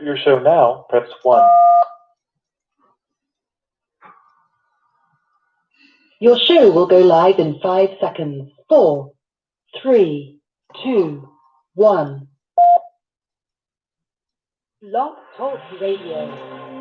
Your show now, press 1. Your show will go live in 5 seconds. 4, 3, 2, 1. Blog Talk Radio.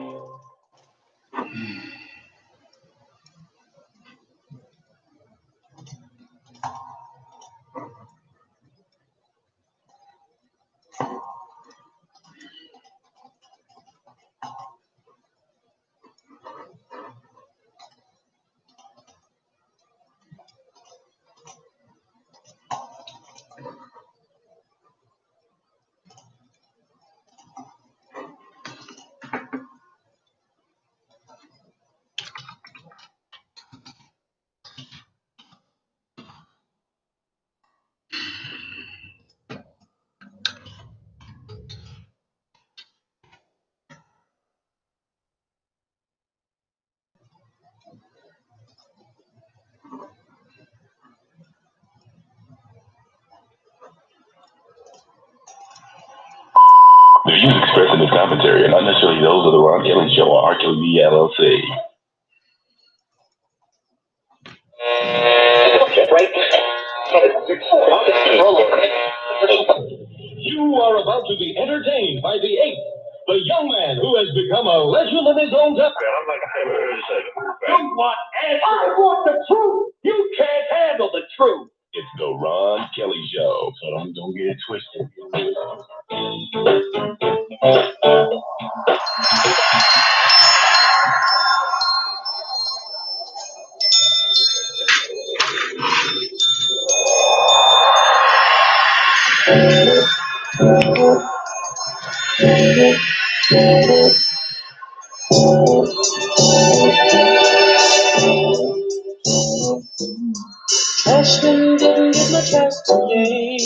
The views expressed in this commentary are not necessarily those of the Ron Kelly Show or R. Kelly V. LLC. You are about to be entertained by the ape, the young man who has become a legend of his own time. I'm like, I haven't heard this before. You want answers? I want the truth. You can't handle the truth. It's the Ron Kelly Show, so don't get it twisted. Ashton didn't get much rest today.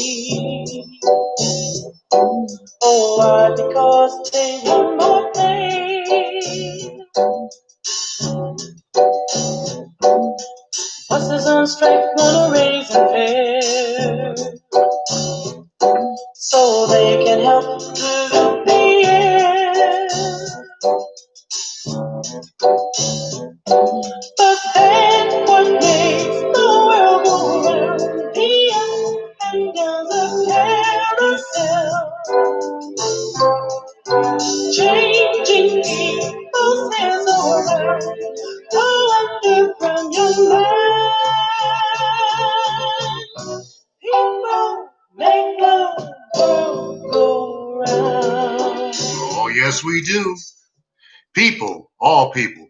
Oh, why? Because they one more thing. Buses on strike wanna raise and fare, so they can help pollute the air. But then what makes the world go round? The up and down the carousel, changing people's hands around. Go underground your mind. People make the world go round. Oh, yes, we do. People, all people.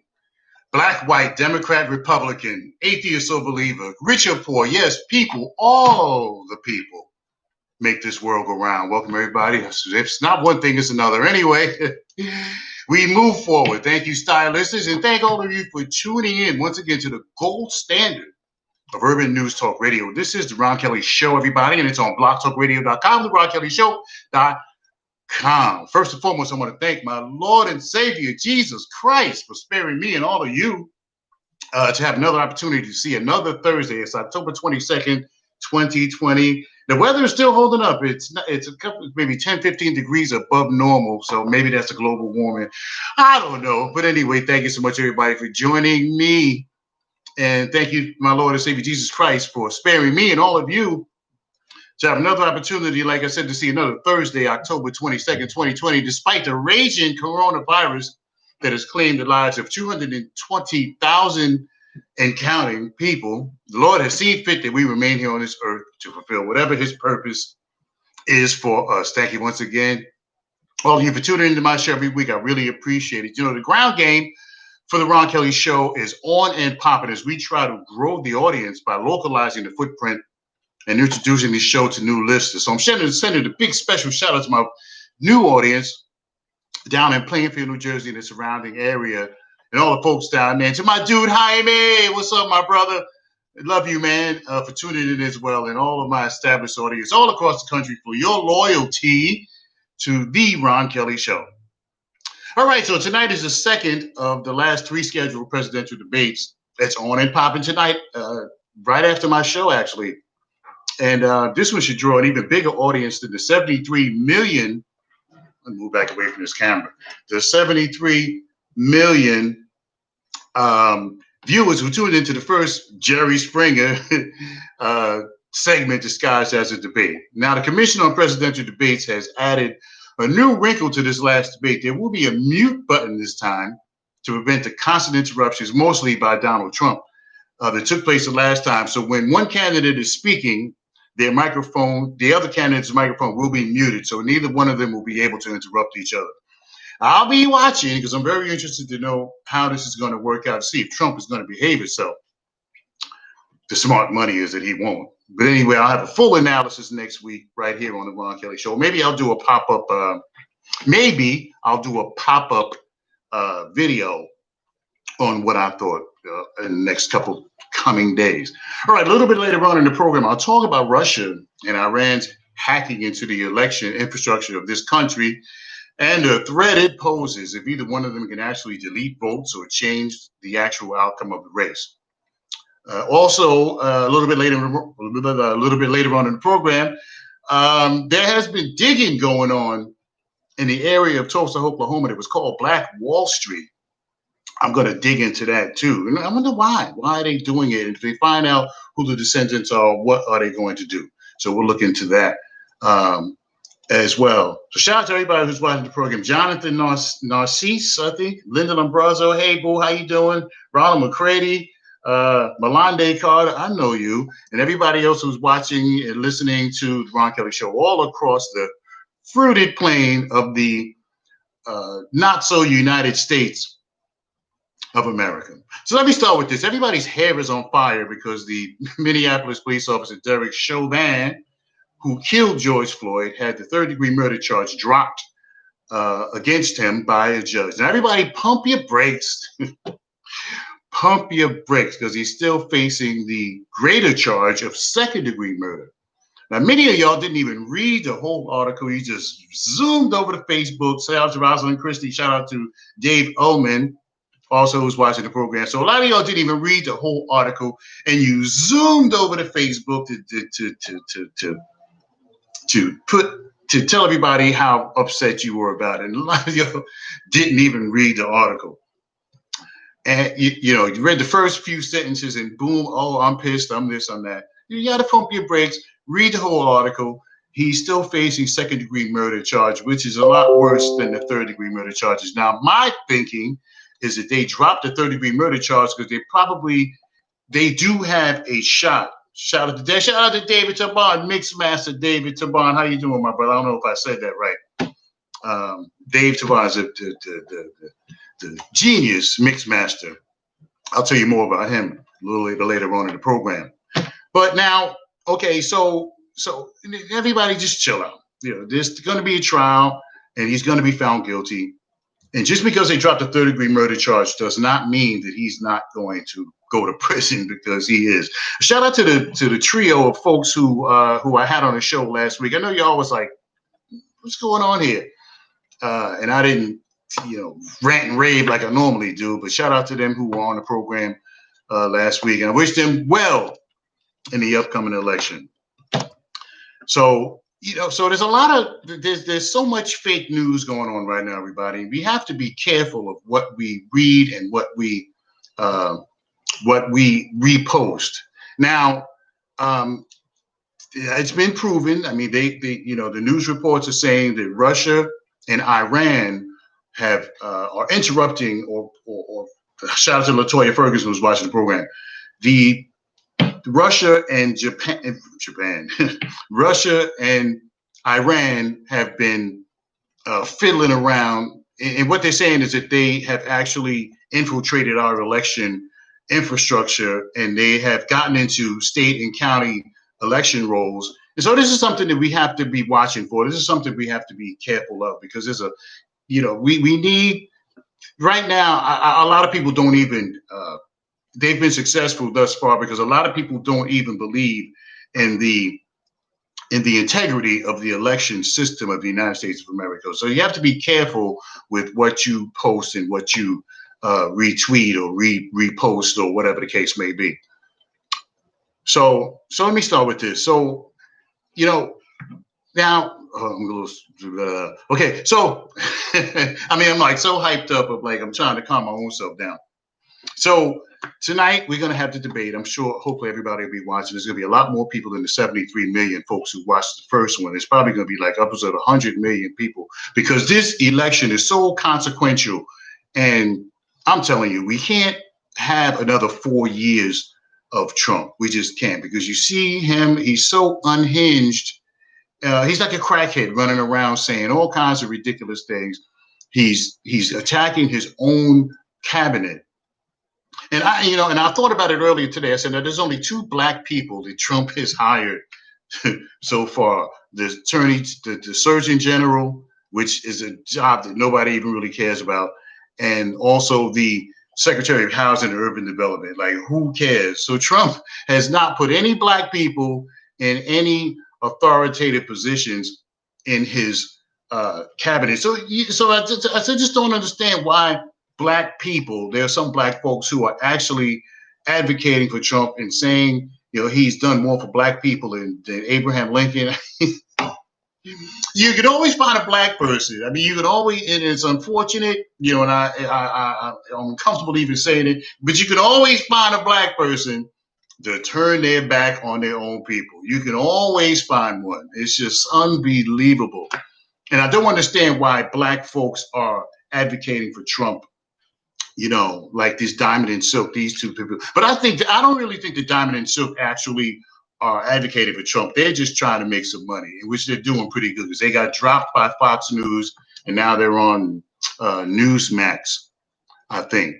Black, white, Democrat, Republican, atheist or believer, rich or poor, yes, people, all the people make this world go round. Welcome, everybody. If it's not one thing, it's another. Anyway, we move forward. Thank you, stylists, and thank all of you for tuning in once again to the gold standard of urban news talk radio. This is the Ron Kelly Show, everybody, and it's on blogtalkradio.com, the RonKellyShow.com. First and foremost, I want to thank my Lord and Savior, Jesus Christ, for sparing me and all of you to have another opportunity to see another Thursday. It's October 22nd, 2020. The weather is still holding up. It's a couple, maybe 10, 15 degrees above normal, so maybe that's a global warming. I don't know. But anyway, thank you so much, everybody, for joining me. And thank you, my Lord and Savior, Jesus Christ, for sparing me and all of you to have another opportunity, like I said, to see another Thursday, October 22nd, 2020, despite the raging coronavirus that has claimed the lives of 220,000 and counting people. The Lord has seen fit that we remain here on this earth to fulfill whatever his purpose is for us. Thank you once again, all of you, for tuning into my show every week. I really appreciate it. You know, the ground game for the Ron Kelly Show is on and popping as we try to grow the audience by localizing the footprint and introducing the show to new listeners. So I'm sending a big special shout out to my new audience down in Plainfield, New Jersey, and the surrounding area, and all the folks down there. To my dude Jaime, what's up, my brother? Love you, man, for tuning in as well, and all of my established audience all across the country for your loyalty to the Ron Kelly Show. All right, so tonight is the second of the last 3 scheduled presidential debates that's on and popping tonight, right after my show, actually. And this one should draw an even bigger audience than the 73 million. Let me move back away from this camera. The 73 million viewers who tuned into the first Jerry Springer segment disguised as a debate. Now, the Commission on Presidential Debates has added a new wrinkle to this last debate. There will be a mute button this time to prevent the constant interruptions, mostly by Donald Trump, that took place the last time. So when one candidate is speaking, the other candidate's microphone will be muted, so neither one of them will be able to interrupt each other. I'll be watching because I'm very interested to know how this is going to work out, to see if Trump is going to behave himself. The smart money is that he won't. But anyway, I'll have a full analysis next week right here on the Ron Kelly Show. Maybe I'll do a pop-up. Video on what I thought in the next couple coming days. All right, a little bit later on in the program, I'll talk about Russia and Iran's hacking into the election infrastructure of this country and the threat it poses if either one of them can actually delete votes or change the actual outcome of the race. Also, a little bit later on in the program, there has been digging going on in the area of Tulsa, Oklahoma. That was called Black Wall Street. I'm going to dig into that too. And I wonder why. Why are they doing it? And if they find out who the descendants are, what are they going to do? So we'll look into that as well. So shout out to everybody who's watching the program. Jonathan Narcisse, I think. Linda Lombrazzo. Hey, boo, how you doing? Ronald McCready. Melande Carter, I know you. And everybody else who's watching and listening to the Ron Kelly Show all across the fruited plain of the not so United States of America. So let me start with this. Everybody's hair is on fire because the Minneapolis police officer Derek Chauvin, who killed George Floyd, had the third-degree murder charge dropped against him by a judge. Now everybody pump your brakes. Pump your brakes, because he's still facing the greater charge of second-degree murder. Now, many of y'all didn't even read the whole article. You just zoomed over to Facebook. Shout out to Rosalind Christie. Shout out to Dave Ullman, also who's watching the program. So a lot of y'all didn't even read the whole article, and you zoomed over to Facebook to tell everybody how upset you were about it. And a lot of y'all didn't even read the article. And you read the first few sentences and boom, oh, I'm pissed, I'm this, I'm that. You got to pump your brakes, read the whole article. He's still facing second-degree murder charge, which is a lot worse than the third-degree murder charges. Now, my thinking is that they dropped the third-degree murder charge because they do have a shot. Shout out to David Taban, Mixmaster David Taban. How you doing, my brother? I don't know if I said that right. Dave Taban is the genius mixmaster. I'll tell you more about him a little later on in the program. But now, okay, so everybody just chill out. There's going to be a trial, and he's going to be found guilty. And just because they dropped a third-degree murder charge does not mean that he's not going to go to prison, because he is. Shout out to the trio of folks who I had on the show last week. I know y'all was like, what's going on here? And I didn't, rant and rave like I normally do, but shout out to them who were on the program last week. And I wish them well in the upcoming election. So, so there's so much fake news going on right now, everybody. We have to be careful of what we read and what we repost. Now, it's been proven. I mean, the news reports are saying that Russia and Iran are interrupting, or shout out to LaToya Ferguson who's watching the program. The Russia and Russia and Iran have been fiddling around, and what they're saying is that they have actually infiltrated our election infrastructure, and they have gotten into state and county election rolls. And so this is something that we have to be watching for. This is something we have to be careful of, because there's we need right now, a lot of people don't even. They've been successful thus far because a lot of people don't even believe in the integrity of the election system of the United States of America. So you have to be careful with what you post and what you retweet or repost or whatever the case may be. So let me start with this. So, you know, now okay. So I mean, I'm like so hyped up of like I'm trying to calm my own self down. So tonight we're going to have the debate. I'm sure, hopefully everybody will be watching. There's going to be a lot more people than the 73 million folks who watched the first one. It's probably going to be like upwards of 100 million people because this election is so consequential. And I'm telling you, we can't have another 4 years of Trump. We just can't because you see him, he's so unhinged. He's like a crackhead running around saying all kinds of ridiculous things. He's attacking his own cabinet. And I thought about it earlier today. I said, now there's only 2 black people that Trump has hired so far. The Surgeon General, which is a job that nobody even really cares about, and also the Secretary of Housing and Urban Development. Like, who cares? So Trump has not put any black people in any authoritative positions in his cabinet. So I just don't understand why black people, there are some black folks who are actually advocating for Trump and saying, he's done more for black people than Abraham Lincoln. You can always find a black person. I mean, you can always, and it's unfortunate, and I'm comfortable even saying it, but you can always find a black person to turn their back on their own people. You can always find one. It's just unbelievable. And I don't understand why black folks are advocating for Trump, like this Diamond and Silk, these 2 people. But I don't really think the Diamond and Silk actually are advocating for Trump. They're just trying to make some money, which they're doing pretty good because they got dropped by Fox News and now they're on Newsmax, I think.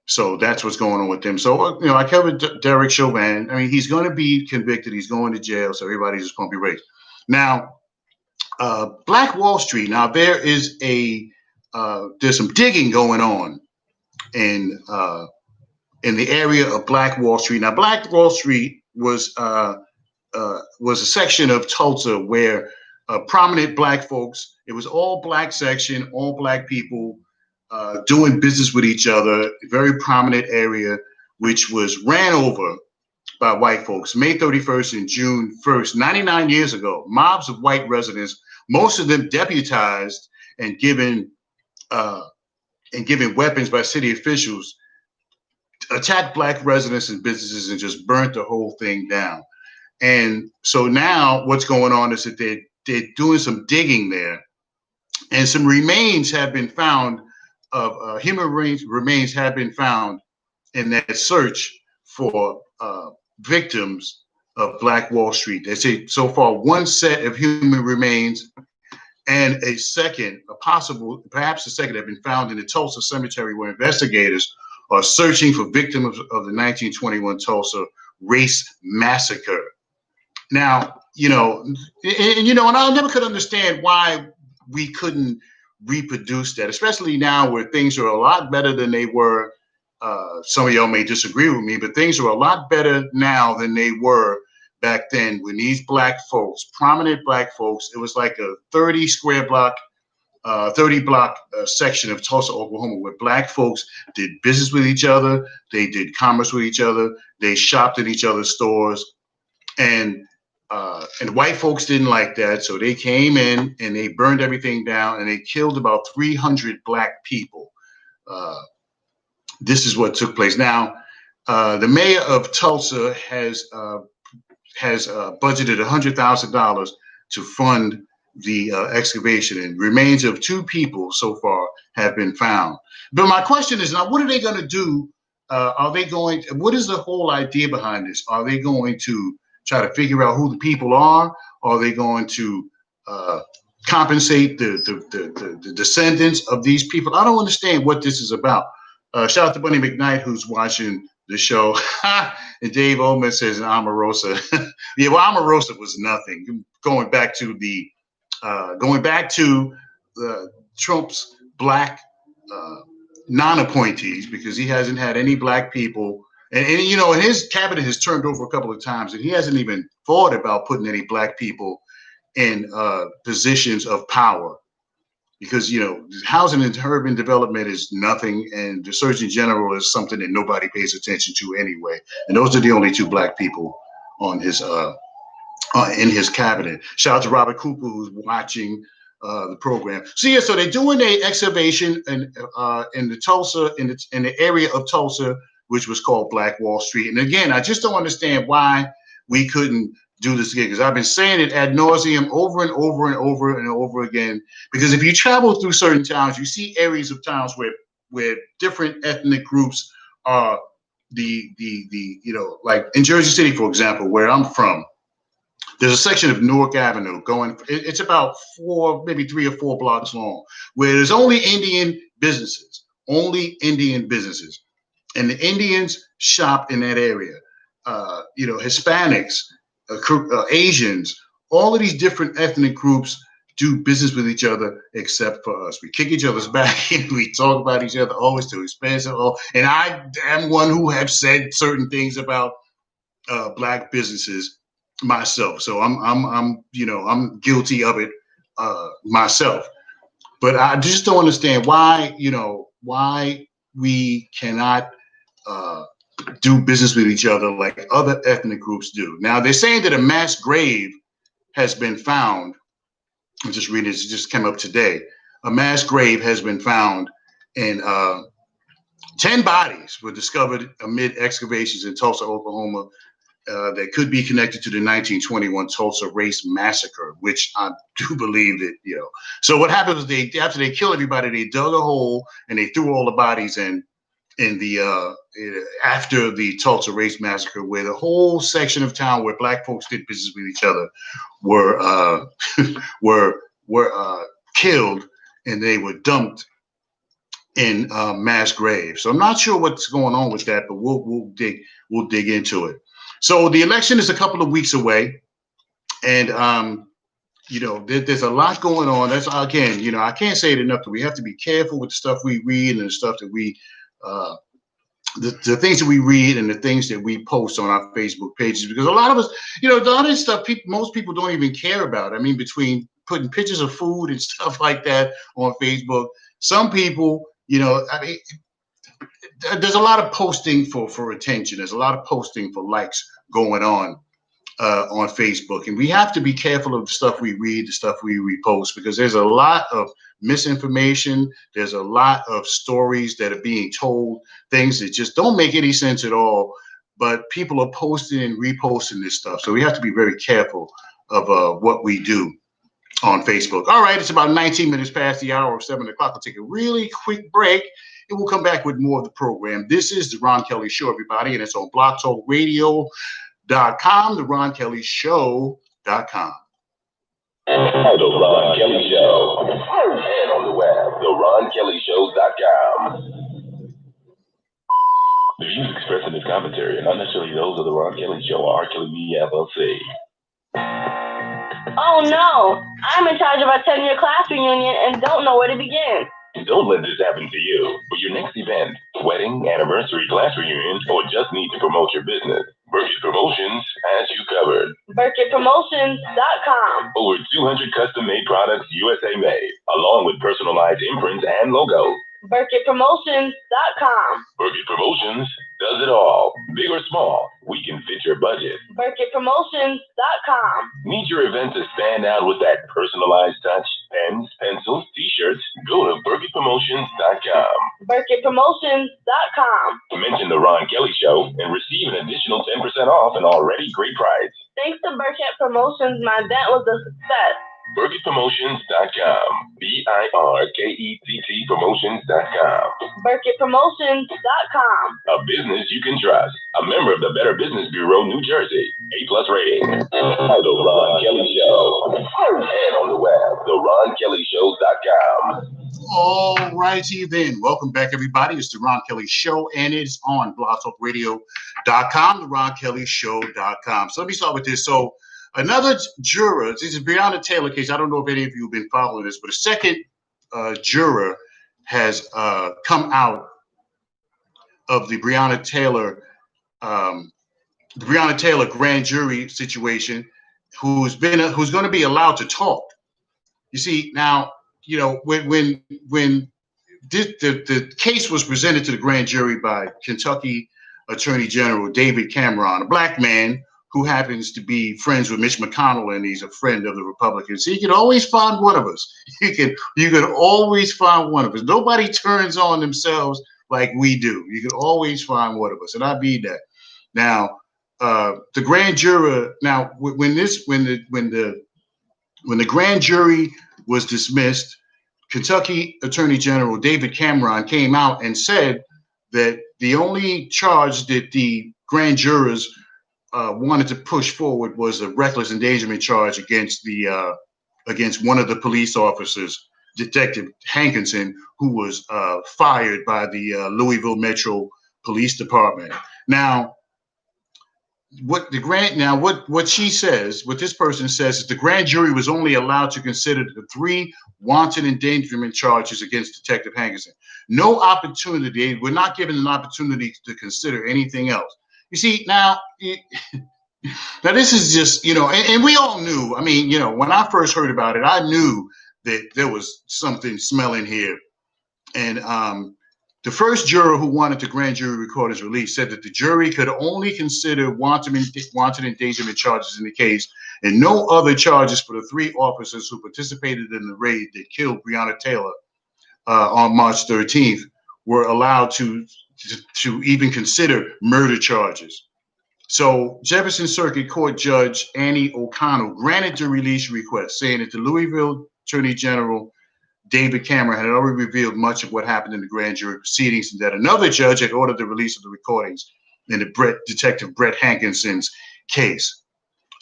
So that's what's going on with them. So, I covered Derek Chauvin. I mean, he's going to be convicted. He's going to jail. So everybody's just going to be raised. Now, Black Wall Street. Now, there's some digging going on in the area of Black Wall Street. Now, Black Wall Street was a section of Tulsa where prominent black folks, it was all black section, all black people doing business with each other, a very prominent area, which was ran over by white folks May 31st and June 1st, 99 years ago. Mobs of white residents, most of them deputized and given weapons by city officials, attacked black residents and businesses and just burnt the whole thing down. And so now what's going on is that they're doing some digging there, and some remains have been found of human remains have been found in that search for victims of Black Wall Street. They say so far 1 set of human remains and perhaps a second have been found in the Tulsa cemetery where investigators are searching for victims of the 1921 Tulsa race massacre. Now, and I never could understand why we couldn't reproduce that, especially now where things are a lot better than they were. Some of y'all may disagree with me, but things are a lot better now than they were back then when these black folks, prominent black folks, it was like a 30 block section of Tulsa, Oklahoma, where black folks did business with each other. They did commerce with each other. They shopped at each other's stores. And white folks didn't like that. So they came in and they burned everything down and they killed about 300 black people. This is what took place. Now, the mayor of Tulsa has budgeted $100,000 to fund the excavation, and remains of 2 people so far have been found. But my question is now, what are they going to do? What is the whole idea behind this? Are they going to try to figure out who the people are? Are they going to compensate the descendants of these people? I don't understand what this is about. Shout out to Bunny McKnight, who's watching the show. And Dave Oman says Omarosa. Yeah, well, Omarosa was nothing. Going back to Trump's black non-appointees, because he hasn't had any black people. And you know, and his cabinet has turned over a couple of times, and he hasn't even thought about putting any black people in positions of power. Because, you know, housing and urban development is nothing, and the Surgeon General is something that nobody pays attention to anyway. And those are the only two black people on his in his cabinet. Shout out to Robert Cooper, who's watching the program. So yeah, so they're doing an excavation in the Tulsa, in the area of Tulsa, which was called Black Wall Street. And again, I just don't understand why we couldn't do this again, because I've been saying it ad nauseum over and over and over and over again. Because if you travel through certain towns, you see areas of towns where different ethnic groups are the you know, like in Jersey City, for example, where I'm from. There's a section of Newark Avenue going, it's about maybe 3 or 4 blocks long, where there's only Indian businesses. And the Indians shop in that area. You know, Hispanics, Asians, all of these different ethnic groups do business with each other, except for us. We kick each other's back and we talk about each other. Oh, it's too expensive. Oh, and I am one who have said certain things about black businesses myself. So I'm you know, I'm guilty of it myself. But I just don't understand why, you know, why we cannot do business with each other like other ethnic groups do. Now they're saying that a mass grave has been found. I'm just reading this, it just came up today. A mass grave has been found, and 10 bodies were discovered amid excavations in Tulsa, Oklahoma, that could be connected to the 1921 Tulsa race massacre, which I do believe that, you know. So what happened was after they killed everybody, they dug a hole and they threw all the bodies in the after the Tulsa race massacre, where the whole section of town where black folks did business with each other were killed, and they were dumped in mass graves. So I'm not sure what's going on with that, but we'll dig into it. So the election is a couple of weeks away, and you know, there's a lot going on. That's, again, you know, I can't say it enough that we have to be careful with the stuff we read and the stuff that we the things that we read and the things that we post on our Facebook pages, because a lot of us, you know, a lot of this stuff most people don't even care about. I mean, between putting pictures of food and stuff like that on Facebook, some people, you know, I mean, there's a lot of posting for attention. There's a lot of posting for likes going on Facebook, and we have to be careful of the stuff we read, the stuff we repost, because there's a lot of misinformation. There's a lot of stories that are being told, things that just don't make any sense at all, but people are posting and reposting this stuff. So we have to be very careful of what we do on Facebook. All right, it's about 19 minutes past the hour of 7 o'clock. I'll take a really quick break, and we'll come back with more of the program. This is the Ron Kelly Show, everybody, and it's on blogtalkradio.com, the RonKellyShow.com. The Ron Kelly Show. And on the web, theronkellyshow.com. The views expressed in this commentary are not necessarily those of the Ron Kelly Show or R. Kelly Media LLC. Oh no, I'm in charge of our 10-year class reunion and don't know where to begin. Don't let this happen to you. For your next event, wedding, anniversary, class reunion, or just need to promote your business, Burkett Promotions has you covered. BurkettPromotions.com. Over 200 custom-made products USA made, along with personalized imprints and logos. BurkettPromotions.com. Burkett Promotions does it all. Big or small, we can fit your budget. BurkettPromotions.com. Need your event to stand out with that personalized touch? Pens, pencils, t-shirts? Go to BurkettPromotions.com. BurkettPromotions.com. Mention the Ron Kelly Show and receive an additional 10% off an already great price. Thanks to Burkett Promotions, my event was a success. BurkettPromotions.com. BIRKETT Promotions.com. BurkettPromotions.com. A business you can trust. A member of the Better Business Bureau, New Jersey. A+ rating. The Ron Kelly Show. And on the web, theronkellyshow.com. All righty then. Welcome back, everybody. It's the Ron Kelly Show, and it's on blogtalkradio.com, the RonKellyShow.com. So let me start with this. So another juror, this is Breonna Taylor case. I don't know if any of you have been following this, but a second juror has come out of the Breonna Taylor grand jury situation, who's going to be allowed to talk. You see, now, when the case was presented to the grand jury by Kentucky Attorney General David Cameron, a black man who happens to be friends with Mitch McConnell, and he's a friend of the Republicans. He could always find one of us. You could always find one of us. Nobody turns on themselves like we do. You could always find one of us, and I be that. Now, the grand juror. Now, when the grand jury was dismissed, Kentucky Attorney General David Cameron came out and said that the only charge that the grand jurors wanted to push forward was a reckless endangerment charge against one of the police officers, Detective Hankinson, who was fired by the Louisville Metro Police Department. Now, what this person says is the grand jury was only allowed to consider the 3 wanton endangerment charges against Detective Hankinson. No opportunity, we're not given an opportunity to consider anything else. You see, now this is just, and we all knew, I mean, when I first heard about it, I knew that there was something smelling here. And the first juror who wanted the grand jury recordings released said that the jury could only consider wanton endangerment charges in the case, and no other charges for the 3 officers who participated in the raid that killed Breonna Taylor on March 13th were allowed to even consider murder charges. So Jefferson Circuit Court Judge Annie O'Connell granted the release request, saying that the Louisville Attorney General David Cameron had already revealed much of what happened in the grand jury proceedings, and that another judge had ordered the release of the recordings in the Detective Brett Hankinson's case.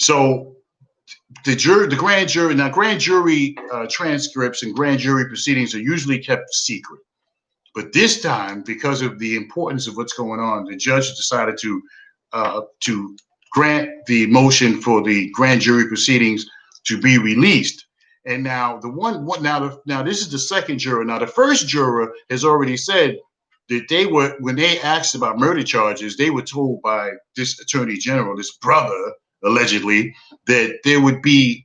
So the grand jury transcripts and grand jury proceedings are usually kept secret. But this time, because of the importance of what's going on, the judge decided to grant the motion for the grand jury proceedings to be released. And now now this is the second juror. Now the first juror has already said that when they asked about murder charges, they were told by this attorney general, this brother, allegedly, that they wouldn't be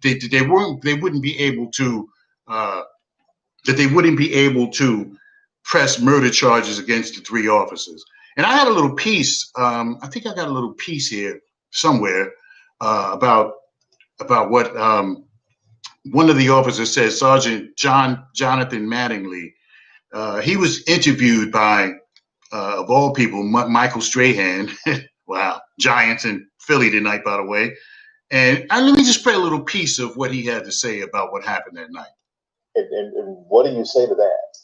able to press murder charges against the 3 officers. And I had a little piece. I think I got a little piece here somewhere about what one of the officers said, Sergeant Jonathan Mattingly. He was interviewed by, of all people, Michael Strahan. Wow, Giants in Philly tonight, by the way. And let me just play a little piece of what he had to say about what happened that night. And what do you say to that?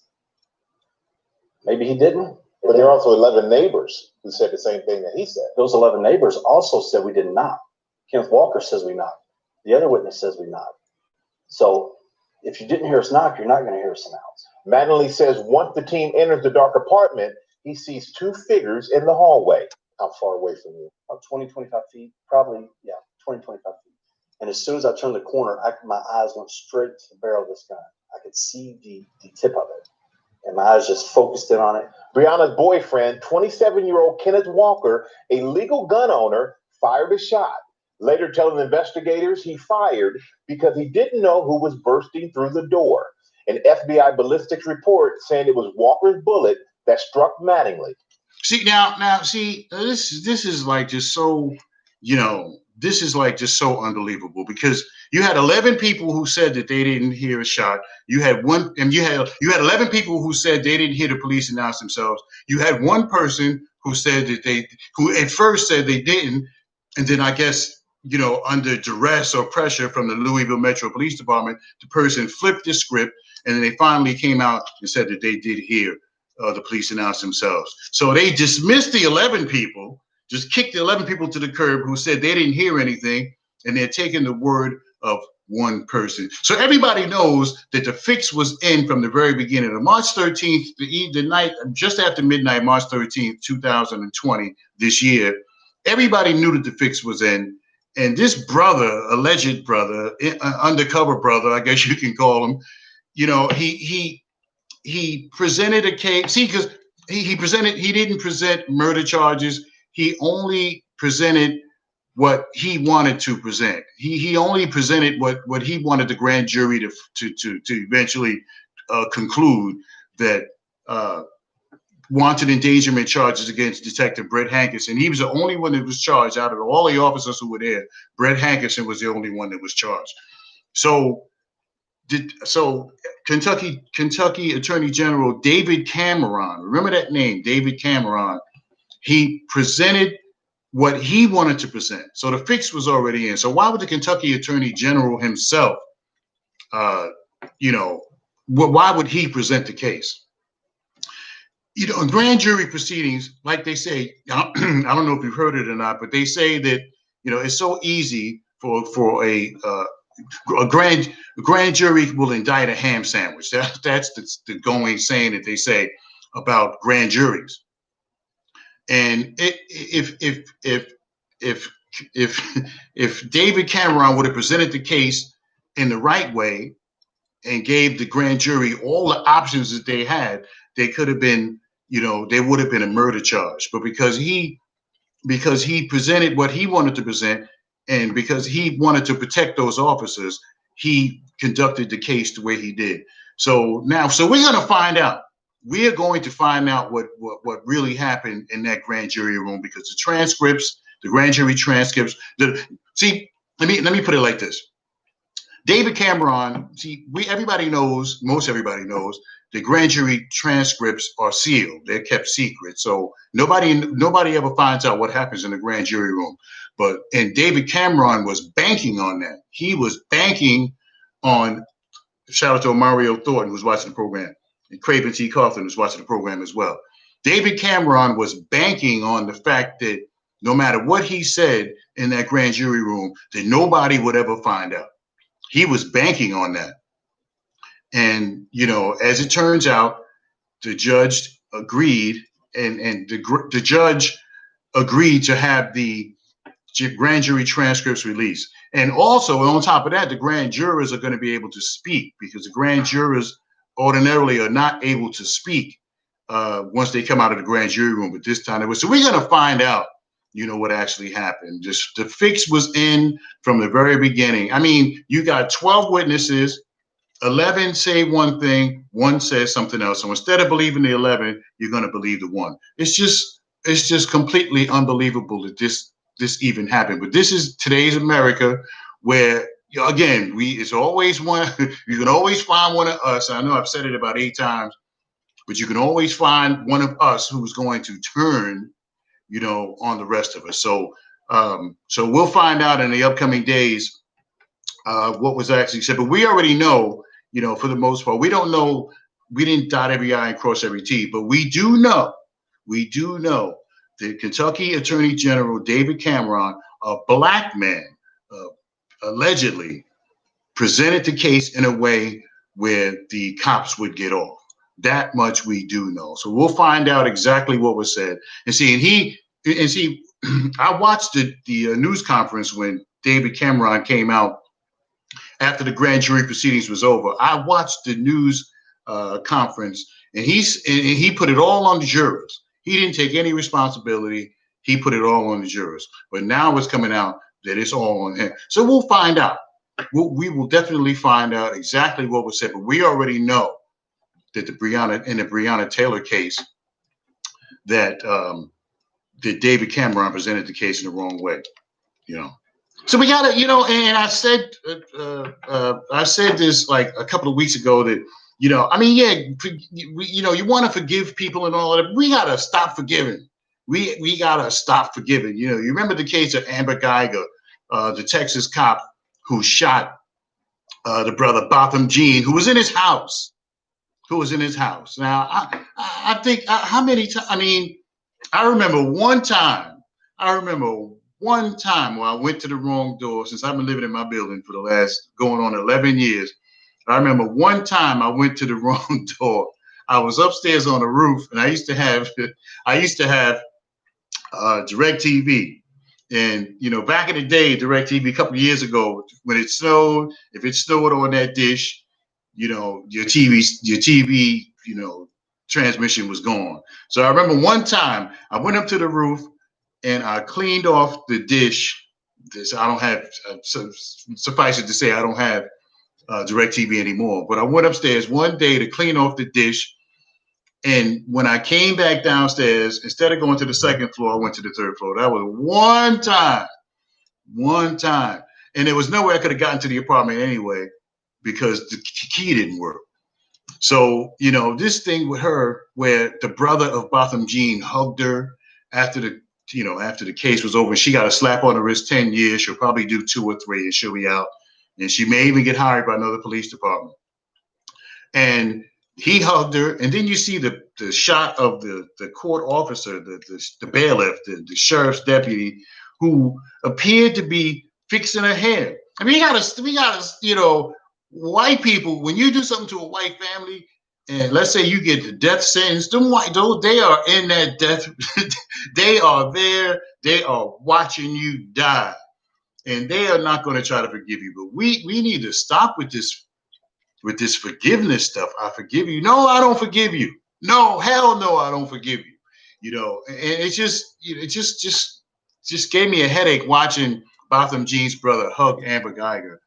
Maybe he didn't. But there are also 11 neighbors who said the same thing that he said. Those 11 neighbors also said we did not. Kenneth Walker says we knocked. The other witness says we knocked. So if you didn't hear us knock, you're not going to hear us announce. Mattingly says once the team enters the dark apartment, he sees 2 figures in the hallway. How far away from you? About 20, 25 feet. Probably, 20, 25 feet. And as soon as I turned the corner, my eyes went straight to the barrel of this gun. I could see the tip of it. And my eyes just focused in on it. Breonna's boyfriend, 27-year-old Kenneth Walker, a legal gun owner, fired a shot. Later telling investigators he fired because he didn't know who was bursting through the door. An FBI ballistics report saying it was Walker's bullet that struck Mattingly. See, this is like just so, this is like just so unbelievable, because you had 11 people who said that they didn't hear a shot. You had 11 people who said they didn't hear the police announce themselves. You had one person who said that who at first said they didn't, and then I guess, under duress or pressure from the Louisville Metro Police Department, the person flipped the script, and then they finally came out and said that they did hear the police announce themselves. So they dismissed the 11 people, just kicked the 11 people to the curb who said they didn't hear anything, and they're taking the word of one person. So everybody knows that the fix was in from the very beginning. On March 13th, the night just after midnight, March 13th, 2020, this year, everybody knew that the fix was in. And this brother, alleged brother, undercover brother, I guess you can call him, he he presented a case. See, because he didn't present murder charges. He only presented what he wanted to present. He only presented what he wanted the grand jury to eventually conclude that wanted endangerment charges against Detective Brett Hankerson. He was the only one that was charged out of all the officers who were there. Brett Hankerson was the only one that was charged. So Kentucky Attorney General David Cameron, remember that name, David Cameron, he presented what he wanted to present. So the fix was already in. So why would the Kentucky Attorney General himself, why would he present the case? In grand jury proceedings, like they say, I don't know if you've heard it or not, but they say that, it's so easy for a grand jury will indict a ham sandwich. That's the going saying that they say about grand juries. And if David Cameron would have presented the case in the right way and gave the grand jury all the options that they had, they could have been, there would have been a murder charge. But because he presented what he wanted to present, and because he wanted to protect those officers, he conducted the case the way he did. So we're going to find out. We are going to find out what really happened in that grand jury room, because the transcripts, the grand jury transcripts. Let me put it like this. David Cameron, most everybody knows the grand jury transcripts are sealed. They're kept secret. So nobody ever finds out what happens in the grand jury room. And David Cameron was banking on that. He was banking on, shout out to Mario Thornton, who's watching the program, and Craven T. Coughlin, who's watching the program as well. David Cameron was banking on the fact that no matter what he said in that grand jury room, that nobody would ever find out. He was banking on that. And, as it turns out, the judge agreed, and the judge agreed to have the grand jury transcripts released. And also, on top of that, the grand jurors are going to be able to speak, because the grand jurors ordinarily are not able to speak once they come out of the grand jury room. But this time it was. So we're going to find out, what actually happened. The fix was in from the very beginning. I mean, you got 12 witnesses, 11 say one thing, one says something else. So instead of believing the 11, you're going to believe the one. It's just completely unbelievable that this even happened. But this is today's America, where again, it's always one. You can always find one of us. I know I've said it about 8 times, but you can always find one of us who's going to turn, on the rest of us. So we'll find out in the upcoming days what was actually said. But we already know, for the most part, we don't know. We didn't dot every I and cross every T, but we do know that Kentucky Attorney General David Cameron, a black man, allegedly presented the case in a way where the cops would get off. That much we do know. So we'll find out exactly what was said. I watched the news conference when David Cameron came out after the grand jury proceedings was over. I watched the news conference, and he put it all on the jurors. He didn't take any responsibility. He put it all on the jurors. But now it's coming out that it's all on him. So we'll find out. We will definitely find out exactly what was said. But we already know that the Breonna Taylor case, that David Cameron presented the case in the wrong way. So we gotta, and I said this like a couple of weeks ago that, you want to forgive people and all of that. We gotta stop forgiving. We gotta stop forgiving. You remember the case of Amber Geiger, the Texas cop who shot the brother Botham Jean, who was in his house. Now, I think how many times? I mean, I remember one time where I went to the wrong door. Since I've been living in my building for the last going on 11 years. I remember one time I went to the wrong door. I was upstairs on the roof, and I used to have DirecTV. And back in the day, DirecTV, a couple of years ago, when it snowed, if it snowed on that dish, your TV, transmission was gone. So I remember one time I went up to the roof and I cleaned off the dish. I don't have, suffice it to say, I don't have DirecTV anymore. But I went upstairs one day to clean off the dish. And when I came back downstairs, instead of going to the second floor, I went to the third floor. That was one time. And there was no way I could have gotten to the apartment anyway because the key didn't work. So, this thing with her where the brother of Botham Jean hugged her after the case was over, she got a slap on the wrist, 10 years. She'll probably do 2 or 3 and she'll be out. And she may even get hired by another police department. And he hugged her. And then you see the shot of the court officer, the bailiff, the sheriff's deputy, who appeared to be fixing her hair. I mean, we gotta, white people, when you do something to a white family, and let's say you get the death sentence, they are in that death. They are there. They are watching you die, and they are not going to try to forgive you. But we need to stop with this forgiveness stuff. I forgive you. No, I don't forgive you. No, hell no, I don't forgive you. And it just gave me a headache watching Botham Jean's brother hug Amber Geiger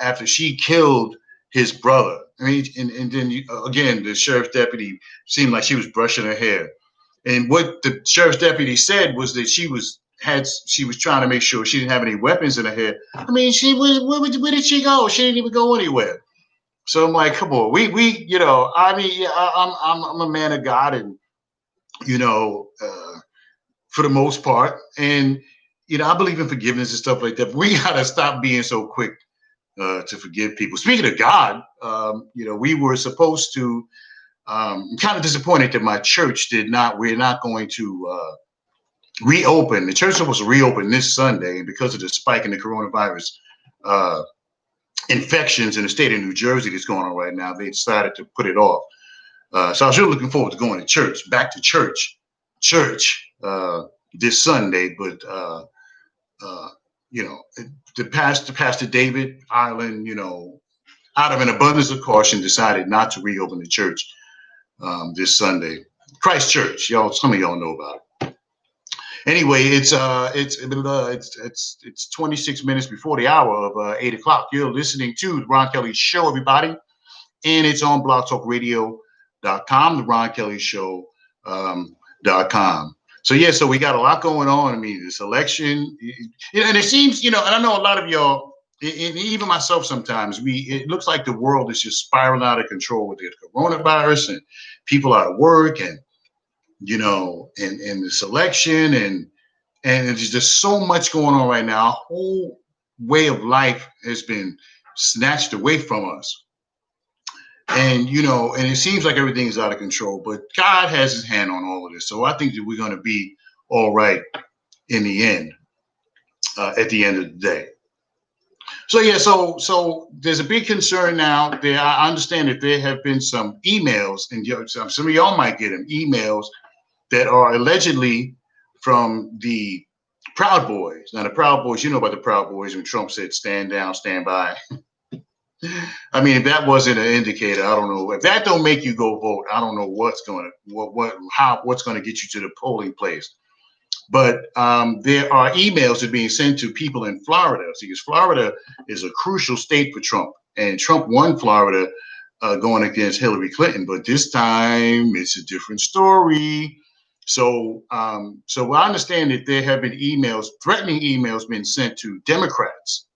after she killed his brother. I mean, and then again, the sheriff's deputy seemed like she was brushing her hair. And what the sheriff's deputy said was that she was trying to make sure she didn't have any weapons in her hair. I mean, where did she go? She didn't even go anywhere. So I'm like, come on, I'm a man of God, and for the most part, and I believe in forgiveness and stuff like that. But we gotta stop being so quick to forgive people. Speaking of God, we were supposed to. I'm kind of disappointed that my church did not. We're not going to reopen. The church was supposed to reopen this Sunday, and because of the spike in the coronavirus infections in the state of New Jersey that's going on right now, they decided to put it off. So I was really looking forward to going to church, back to church this Sunday, but the Pastor David Ireland, out of an abundance of caution, decided not to reopen the church this Sunday. Christ Church, some of y'all know about it. Anyway, it's 26 minutes before the hour of 8 o'clock. You're listening to the Ron Kelly Show, everybody, and it's on blogtalkradio.com, the Ron Kelly Show.com. So we got a lot going on. I mean, this election, and it seems, and I know a lot of y'all, and even myself sometimes, it looks like the world is just spiraling out of control with the coronavirus and people out of work and this election and there's just so much going on right now. Our whole way of life has been snatched away from us. And, and it seems like everything is out of control, but God has his hand on all of this. So I think that we're going to be all right in the end, at the end of the day. So there's a big concern now. I understand that there have been some emails, and some of y'all might get them, emails that are allegedly from the Proud Boys. Now, the Proud Boys, about the Proud Boys when Trump said, "Stand down, stand by." I mean, if that wasn't an indicator, I don't know. If that don't make you go vote, I don't know what's going to get you to the polling place. But there are emails that are being sent to people in Florida. See, because Florida is a crucial state for Trump, and Trump won Florida going against Hillary Clinton. But this time, it's a different story. So I understand that there have been threatening emails being sent to Democrats,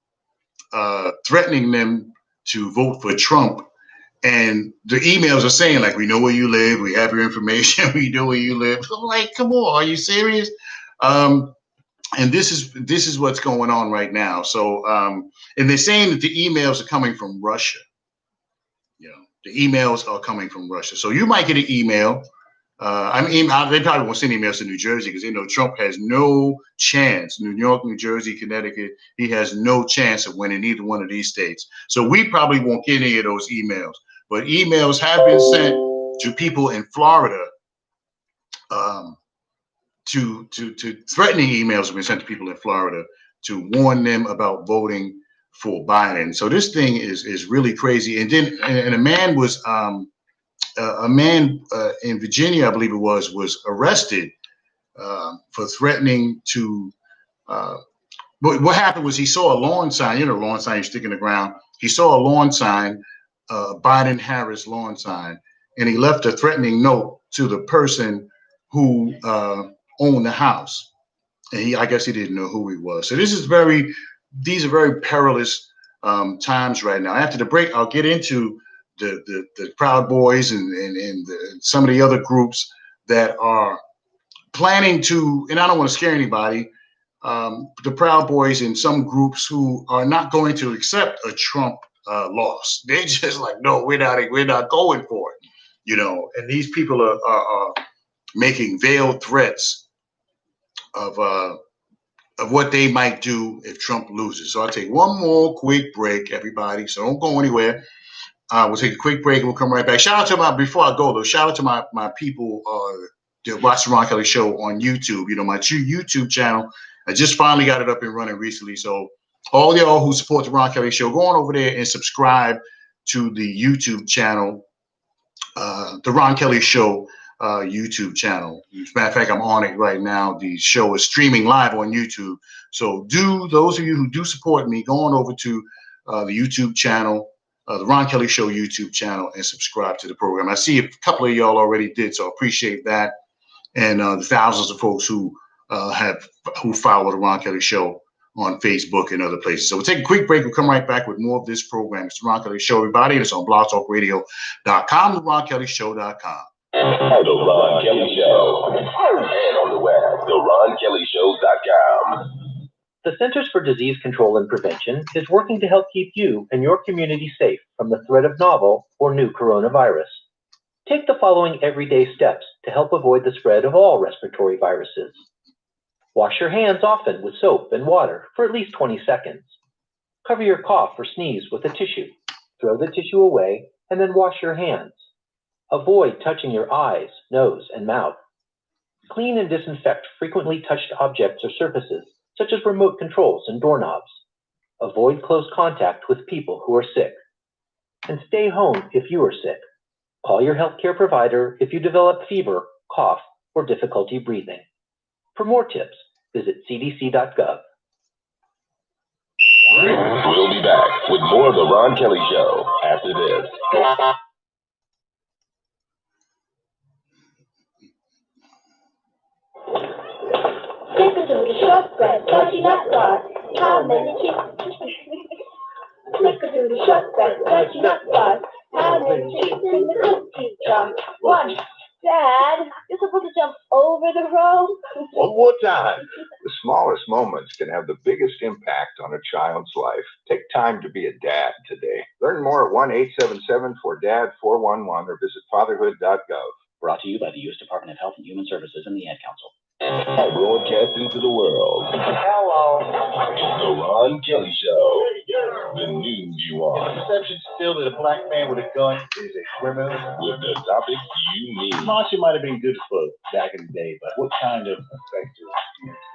threatening them to vote for Trump. And the emails are saying, like, we know where you live, we have your information, we know where you live. I'm like, come on, are you serious? And this is what's going on right now. So, and they're saying that the emails are coming from Russia. The emails are coming from Russia. So you might get an email. They probably won't send emails to New Jersey because they know Trump has no chance. New York, New Jersey, Connecticut, he has no chance of winning either one of these states. So we probably won't get any of those emails. But emails have been sent to people in Florida. To threatening emails have been sent to people in Florida to warn them about voting for Biden. So this thing is really crazy. And then a man was a man in Virginia, I believe it was arrested for threatening to. But what happened was he saw a lawn sign. You know, lawn sign you stick in the ground. He saw a lawn sign, Biden-Harris lawn sign, and he left a threatening note to the person who owned the house. And I guess he didn't know who he was. So these are very perilous times right now. After the break, I'll get into the Proud Boys and some of the other groups that are planning to, and I don't want to scare anybody, the Proud Boys and some groups who are not going to accept a Trump loss. They're just like, no, we're not going for it, you know. And these people are making veiled threats of what they might do if Trump loses. So I'll take one more quick break, everybody. So don't go anywhere. We'll take a quick break and we'll come right back. Shout out to before I go though, shout out to my people that watch the Ron Kelly Show on YouTube. You know, my YouTube channel. I just finally got it up and running recently. So all y'all who support the Ron Kelly Show, go on over there and subscribe to the YouTube channel, the Ron Kelly Show YouTube channel. As a matter of fact, I'm on it right now. The show is streaming live on YouTube. So those of you who do support me, go on over to the YouTube channel, the Ron Kelly Show YouTube channel, and subscribe to the program. I see a couple of y'all already did, so I appreciate that. And the thousands of folks who follow the Ron Kelly Show on Facebook and other places. So we'll take a quick break. We'll come right back with more of this program. It's the Ron Kelly Show, everybody. It's on blogtalkradio.com, the RonKellyShow.com. The Ron Kelly Show. And on the web, theronkellyshow.com. The Centers for Disease Control and Prevention is working to help keep you and your community safe from the threat of novel or new coronavirus. Take the following everyday steps to help avoid the spread of all respiratory viruses. Wash your hands often with soap and water for at least 20 seconds. Cover your cough or sneeze with a tissue. Throw the tissue away and then wash your hands. Avoid touching your eyes, nose, and mouth. Clean and disinfect frequently touched objects or surfaces, such as remote controls and doorknobs. Avoid close contact with people who are sick. And stay home if you are sick. Call your healthcare provider if you develop fever, cough, or difficulty breathing. For more tips, visit cdc.gov. We'll be back with more of the Ron Kelly Show after this. Shortbread, crunchy nut bars. How many chickens? Snickerdoodle shortbread, crunchy nut bars. How many chickens in the cookie jar? One. Dad, you're supposed to jump over the rope. One more time. The smallest moments can have the biggest impact on a child's life. Take time to be a dad today. Learn more at 1-877-4DAD-411 or visit fatherhood.gov. Brought to you by the U.S. Department of Health and Human Services and the Ad Council. Broadcasting to the world. Hello. It's the Ron Kelly Show. The news you want. Is perception still that a black man with a gun is a criminal? With the topics you need. Marching might have been good for back in the day, but what kind of effect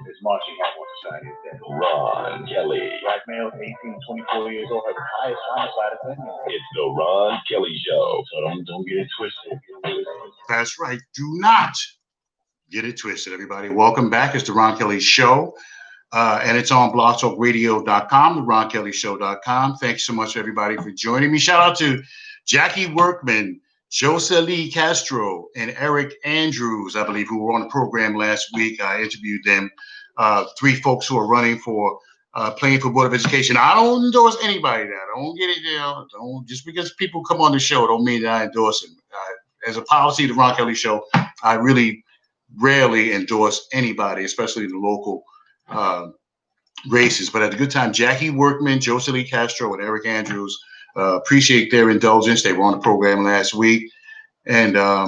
does marching have on society today? Ron Kelly. Black males 18 to 24 years old have the highest homicide offender. It's the Ron Kelly Show. So don't get it twisted. That's right. Do not get it twisted, everybody. Welcome back. It's the Ron Kelly Show. And it's on blogtalkradio.com, the RonKellyShow.com. Thanks so much, everybody, for joining me. Shout out to Jackie Workman, Joselie Castro, and Eric Andrews, I believe, who were on the program last week. I interviewed them. Three folks who are running for playing for Board of Education. I don't endorse anybody that. Don't get it, don't just because people come on the show don't mean that I endorse them. As a policy of the Ron Kelly Show, I really rarely endorse anybody, especially the local races. But at a good time, Jackie Workman, Joselie Castro, and Eric Andrews, appreciate their indulgence. They were on the program last week. And I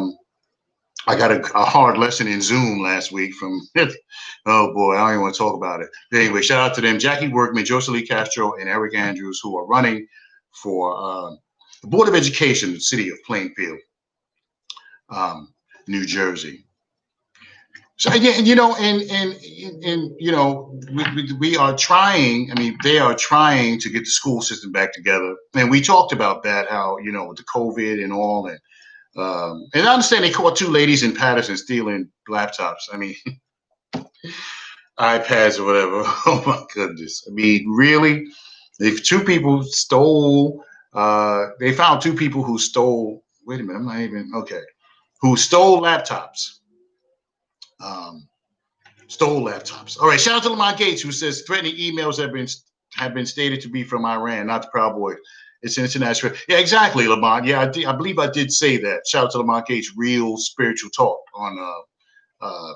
got a hard lesson in Zoom last week from, oh boy, I don't even want to talk about it. But anyway, shout out to them, Jackie Workman, Joselie Castro, and Eric Andrews, who are running for the Board of Education in the city of Plainfield, New Jersey. So yeah, you know, and you know, we are trying. I mean, they are trying to get the school system back together, and we talked about that. How, you know, with the COVID and all, and And I understand they caught 2 ladies in Patterson stealing laptops. I mean, iPads or whatever. Oh my goodness. I mean, really? If 2 people stole, they found 2 people who stole, wait a minute, I'm not even, okay, who stole laptops. Stole laptops. All right, shout out to Lamont Gates, who says threatening emails have been stated to be from Iran, not the Proud Boys. It's international. Yeah, exactly, Lamont. Yeah, I believe I did say that. Shout out to Lamont Gates, real spiritual talk on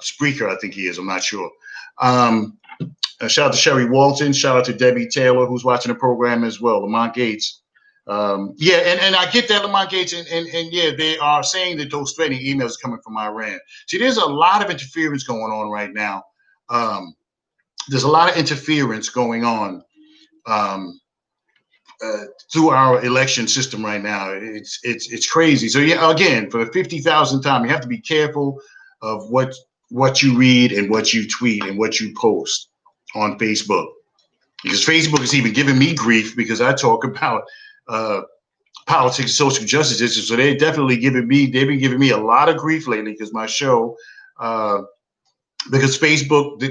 Spreaker, I think he is. I'm not sure. Shout out to Sherry Walton. Shout out to Debbie Taylor, who's watching the program as well. Lamont Gates. Yeah, and I get that, Lamont Gates, and yeah, they are saying that those threatening emails are coming from Iran. See, there's a lot of interference going on right now. There's a lot of interference going on through our election system right now. It's crazy. So yeah, again, for the 50,000th time, you have to be careful of what you read and what you tweet and what you post on Facebook, because Facebook is even giving me grief because I talk about politics and social justice issues. So they've been giving me a lot of grief lately because my show, because Facebook,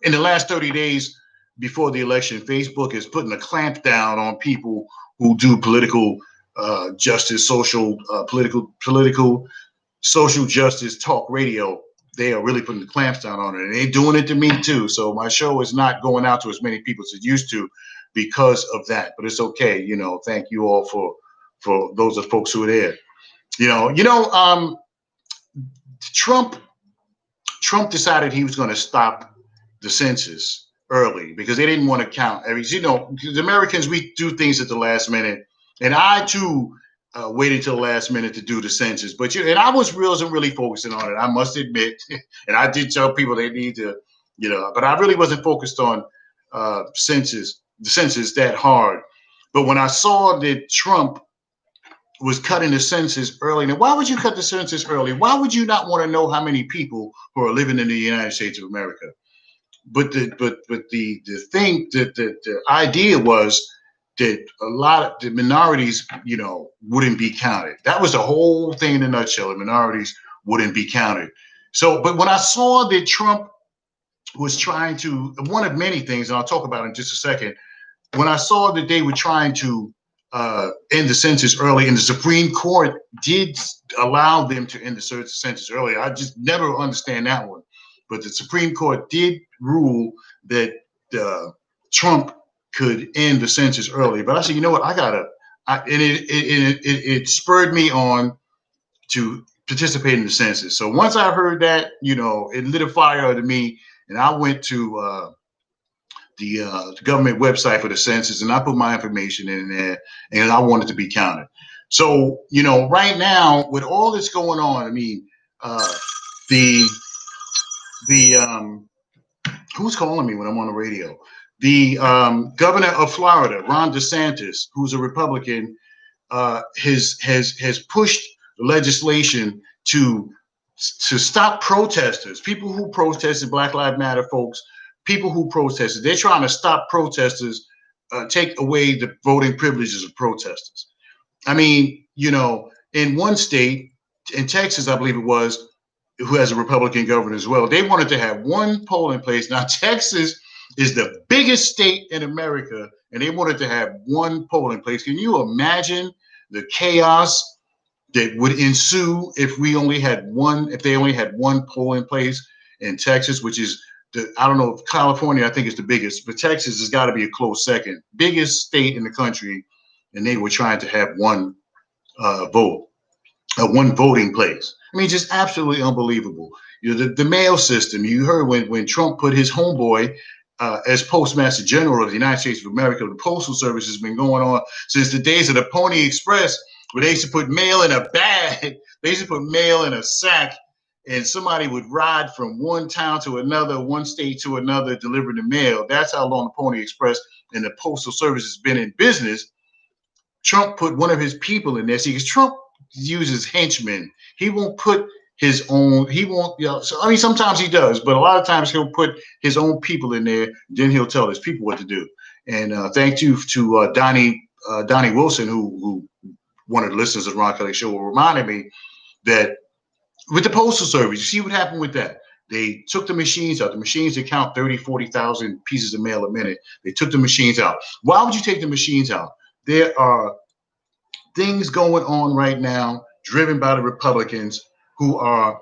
in the last 30 days before the election, Facebook is putting a clamp down on people who do political justice, political social justice talk radio. They are really putting the clamps down on it, and they're doing it to me too. So my show is not going out to as many people as it used to because of that. But it's okay. You know, thank you all for those of folks who are there. Trump decided he was going to stop the census early because they didn't want to count. Because Americans, we do things at the last minute, and I too waited till the last minute to do the census. But and I wasn't really focusing on it, I must admit. And I did tell people they need to, but I really wasn't focused on the census that hard. But when I saw that Trump was cutting the census early, now why would you cut the census early? Why would you not want to know how many people who are living in the United States of America? But the thing that the idea was that a lot of the minorities, wouldn't be counted. That was the whole thing in a nutshell. The minorities wouldn't be counted. So, but when I saw that Trump was trying to, one of many things, and I'll talk about it in just a second, when I saw that they were trying to end the census early, and the Supreme Court did allow them to end the census early, I just never understand that one. But the Supreme Court did rule that Trump could end the census early. But I said, you know what, it spurred me on to participate in the census. So once I heard that, it lit a fire under me, and I went to the government website for the census, and I put my information in there, and I wanted to be counted. So, right now with all this going on, I mean, who's calling me when I'm on the radio? The governor of Florida, Ron DeSantis, who's a Republican, has pushed legislation to stop protesters, people who protested, Black Lives Matter folks, people who protested. They're trying to stop protesters, take away the voting privileges of protesters. I mean, in one state, in Texas, I believe it was, who has a Republican governor as well, they wanted to have one polling place. Now, Texas is the biggest state in America, and they wanted to have one polling place. Can you imagine the chaos that would ensue if they only had one polling place in Texas, which is I don't know if California, I think, is the biggest, but Texas has got to be a close second. Biggest state in the country, and they were trying to have one one voting place. I mean, just absolutely unbelievable. The mail system. You heard when Trump put his homeboy as Postmaster General of the United States of America. The Postal Service has been going on since the days of the Pony Express, where they used to put mail in a bag. They used to put mail in a sack, and somebody would ride from one town to another, one state to another, delivering the mail. That's how long the Pony Express and the Postal Service has been in business. Trump put one of his people in there. See, because Trump uses henchmen. He won't put his own, so, I mean, sometimes he does, but a lot of times he'll put his own people in there, then he'll tell his people what to do. And thank you to Donnie Wilson, who one of the listeners of the Ron Kelly Show reminded me that with the Postal Service, you see what happened with that. They took the machines out. The machines that count 30, 40,000 pieces of mail a minute. They took the machines out. Why would you take the machines out? There are things going on right now driven by the Republicans who are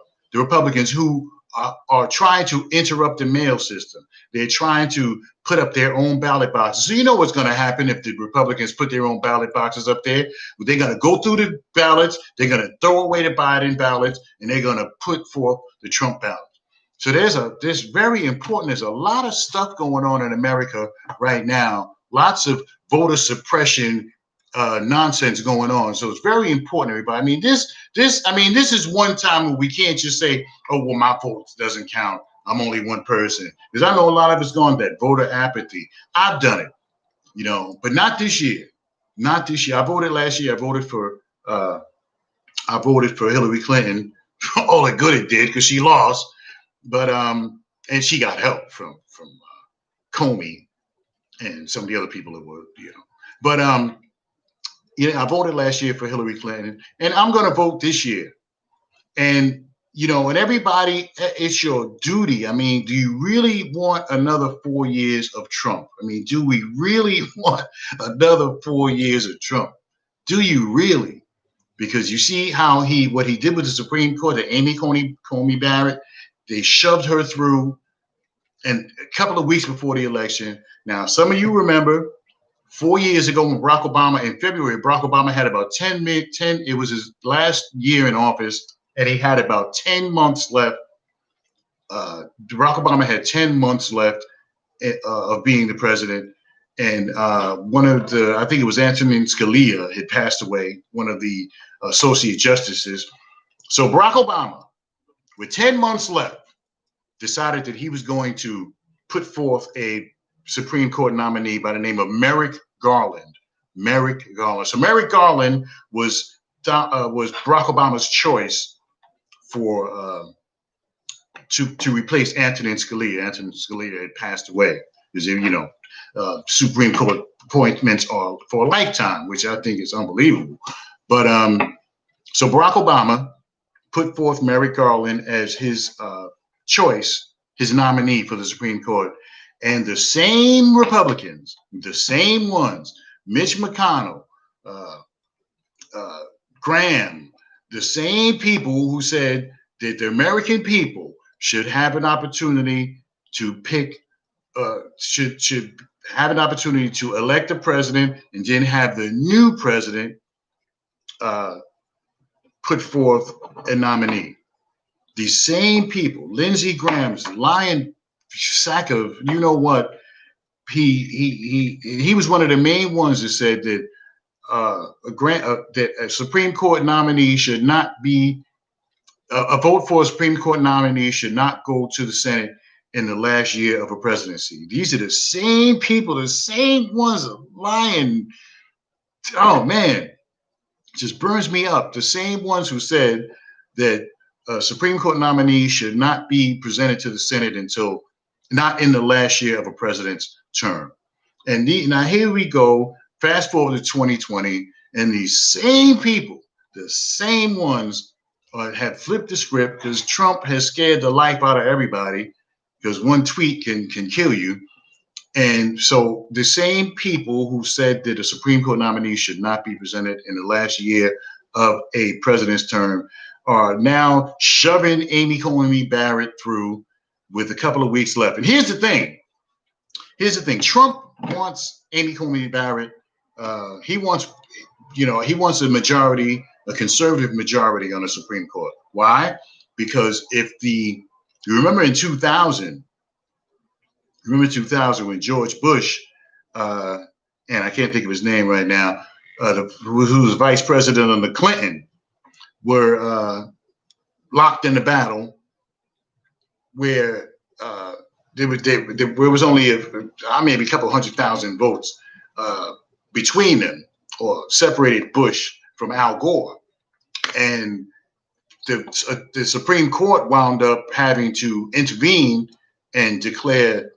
trying to interrupt the mail system. They're trying to put up their own ballot boxes. So you know what's going to happen if the Republicans put their own ballot boxes up there. They're going to go through the ballots. They're going to throw away the Biden ballots, and they're going to put forth the Trump ballot. So there's very important. There's a lot of stuff going on in America right now. Lots of voter suppression nonsense going on. So it's very important, everybody. I mean, this is one time where we can't just say, oh, well, my vote doesn't count. I'm only one person. Because I know a lot of it's gone that voter apathy. I've done it, but not this year. Not this year. I voted last year. I voted for Hillary Clinton. All the good it did because she lost. But and she got help from Comey and some of the other people that were, But I voted last year for Hillary Clinton, and I'm going to vote this year. And and everybody, it's your duty. I mean, do you really want another 4 years of Trump? I mean, do we really want another 4 years of Trump? Do you really? Because you see what he did with the Supreme Court, the Amy Coney Barrett. They shoved her through, and a couple of weeks before the election. Now, some of you remember 4 years ago when Barack Obama, in February, Barack Obama had about 10, it was his last year in office, and he had about 10 months left. Barack Obama had 10 months left of being the president. And I think it was Antonin Scalia had passed away, one of the associate justices. So Barack Obama, with 10 months left, decided that he was going to put forth a Supreme Court nominee by the name of Merrick Garland. So Merrick Garland was Barack Obama's choice for to replace Antonin Scalia. Antonin Scalia had passed away. Because Supreme Court appointments are for a lifetime, which I think is unbelievable. But so Barack Obama put forth Merrick Garland as his choice, his nominee for the Supreme Court. And the same Republicans, the same ones, Mitch McConnell, Graham, the same people who said that the American people should have an opportunity to pick, should have an opportunity to elect a president and then have the new president put forth a nominee. These same people, Lindsey Graham's lying sack of he was one of the main ones that said that that a Supreme Court nominee should not be a vote for a Supreme Court nominee should not go to the Senate in the last year of a presidency. These are the same people, the same ones lying. Oh man, it just burns me up. The same ones who said that a Supreme Court nominee should not be presented to the Senate until not in the last year of a president's term. And now here we go, fast forward to 2020, and these same people, the same ones have flipped the script because Trump has scared the life out of everybody because one tweet can kill you. And so the same people who said that a Supreme Court nominee should not be presented in the last year of a president's term are now shoving Amy Coney Barrett through with a couple of weeks left. And here's the thing. Trump wants Amy Coney Barrett. He wants a majority, a conservative majority on the Supreme Court. Why? Because you remember in 2000 when George Bush, and I can't think of his name right now, who was vice president under Clinton, were locked in a battle where there was only maybe a couple 100,000 votes between them, or separated Bush from Al Gore. And the Supreme Court wound up having to intervene and declare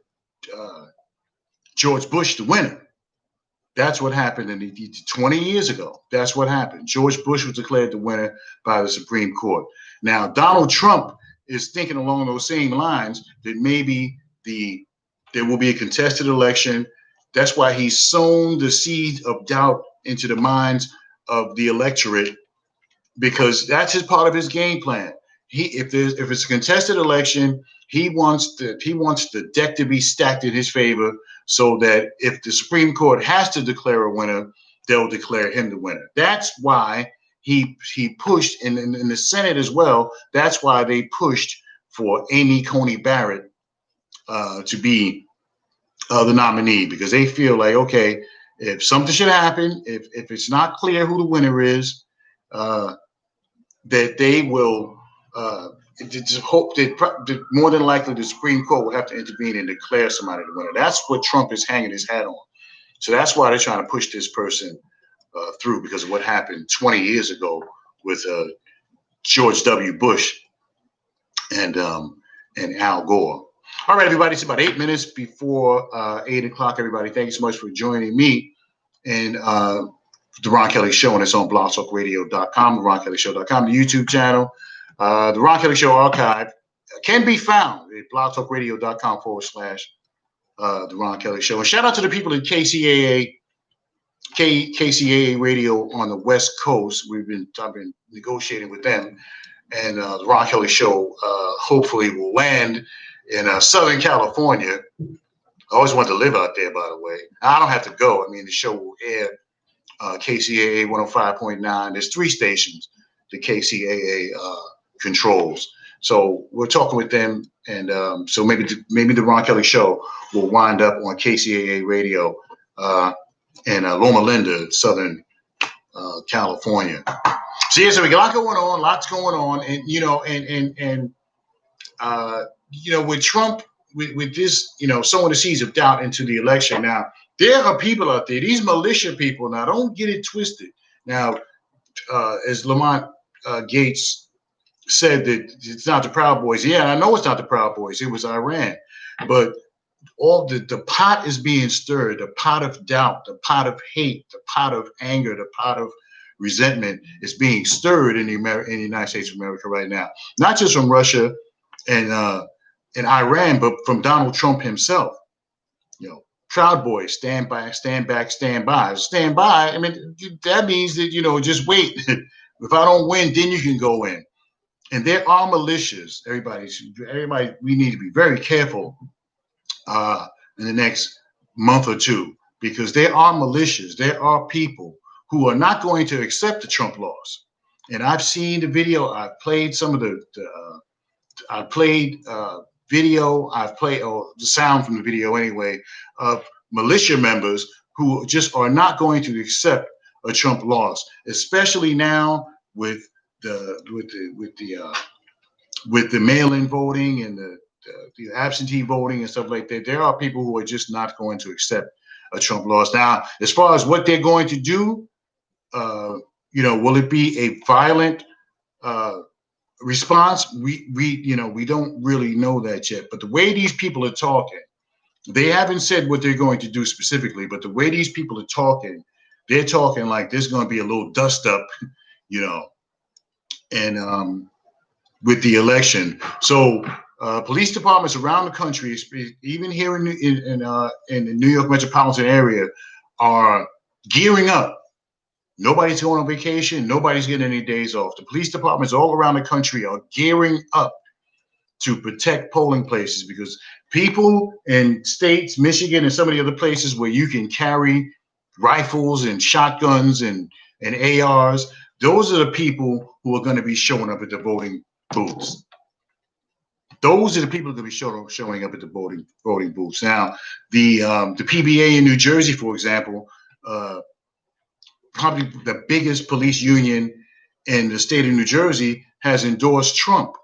George Bush the winner. That's what happened 20 years ago. That's what happened. George Bush was declared the winner by the Supreme Court. Now, Donald Trump is thinking along those same lines that maybe there will be a contested election. That's why he's sown the seed of doubt into the minds of the electorate, because that's his part of his game plan. If it's a contested election, he wants the deck to be stacked in his favor, so that if the Supreme Court has to declare a winner, they'll declare him the winner. That's why he pushed in the Senate as well. That's why they pushed for Amy Coney Barrett to be the nominee, because they feel like, okay, if something should happen, if it's not clear who the winner is, that they will just hope that more than likely the Supreme Court will have to intervene and declare somebody the winner. That's what Trump is hanging his hat on. So that's why they're trying to push this person through, because of what happened 20 years ago with George W. Bush and Al Gore. All right, everybody, it's about 8 minutes before 8 o'clock, everybody. Thank you so much for joining me and The Ron Kelly Show, and it's on blogtalkradio.com, theronkellyshow.com, the YouTube channel. The Ron Kelly Show archive can be found at blogtalkradio.com/The Ron Kelly Show. And shout out to the people at KCAA Radio on the West Coast. I've been negotiating with them, and the Ron Kelly Show hopefully will land in Southern California. I always wanted to live out there, by the way. I don't have to go. I mean, the show will air KCAA 105.9. There's 3 stations the KCAA controls. So we're talking with them, and so maybe the Ron Kelly Show will wind up on KCAA Radio in Loma Linda, Southern California. So yeah, so we got a lot going on, lots going on, and with Trump, with this, sowing the seeds of doubt into the election. Now, there are people out there, these militia people. Now, don't get it twisted. Now, as Lamont Gates said, that it's not the Proud Boys. Yeah, I know it's not the Proud Boys. It was Iran. But all the pot is being stirred, the pot of doubt, the pot of hate, the pot of anger, the pot of resentment is being stirred in the United States of America right now. Not just from Russia and Iran, but from Donald Trump himself. Proud Boys, stand by, stand back, stand by. Stand by, I mean, that means that, just wait. If I don't win, then you can go in. And there are militias. Everybody, we need to be very careful in the next month or two, because there are militias. There are people who are not going to accept the Trump laws. And I've seen the video. I've played some of the video. I've played the sound from the video anyway, of militia members who just are not going to accept a Trump loss, especially now with the mail-in voting and the absentee voting and stuff like that. There are people who are just not going to accept a Trump loss. Now, as far as what they're going to do, will it be a violent response? We don't really know that yet. But the way these people are talking, they haven't said what they're going to do specifically, but the way these people are talking, they're talking like there's going to be a little dust up, and with the election. So police departments around the country, even here in the New York metropolitan area, are gearing up. Nobody's going on vacation. Nobody's getting any days off. The police departments all around the country are gearing up to protect polling places, because people in states, Michigan and some of the other places where you can carry rifles and shotguns and ARs, those are the people who are going to be showing up at the voting booths. Those are the people who are going to be showing up at the voting booths. Now, the PBA in New Jersey, for example, probably the biggest police union in the state of New Jersey, has endorsed Trump.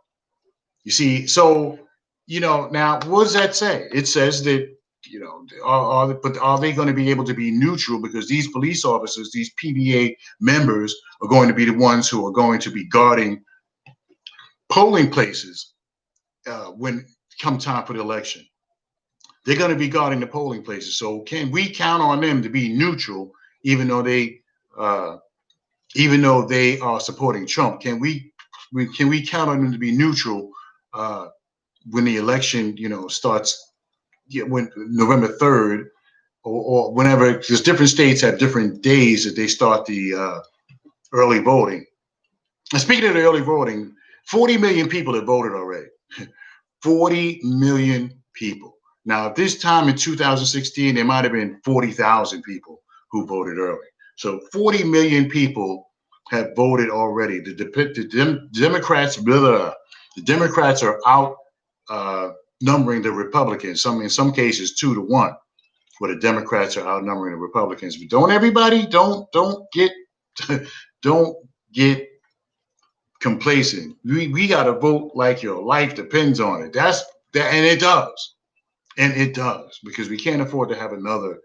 You see, so, now what does that say? It says that, but are they going to be able to be neutral? Because these police officers, these PBA members, are going to be the ones who are going to be guarding polling places when come time for the election. they're going to be guarding the polling places. So can we count on them to be neutral, even though they are supporting Trump? Can we count on them to be neutral when the election, starts? When November 3rd or whenever, because different states have different days that they start the early voting. And speaking of the early voting, 40 million people have voted already. 40 million people. Now, at this time in 2016, there might have been 40,000 people who voted early. So 40 million people have voted already. The Democrats are out numbering the Republicans. In some cases 2-1, where the Democrats are outnumbering the Republicans. But don't get complacent. We got to vote like your life depends on it. And it does. And it does, because we can't afford to have another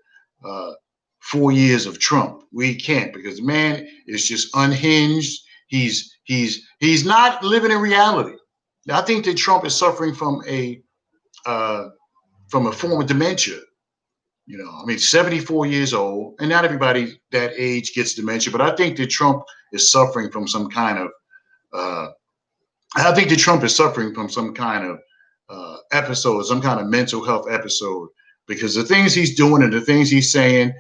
4 years of Trump. We can't, because the man is just unhinged. He's not living in reality. I think that Trump is suffering from a form of dementia. 74 years old, and not everybody that age gets dementia, but I think that Trump is suffering from some kind of episode, some kind of mental health episode, because the things he's doing and the things he's saying,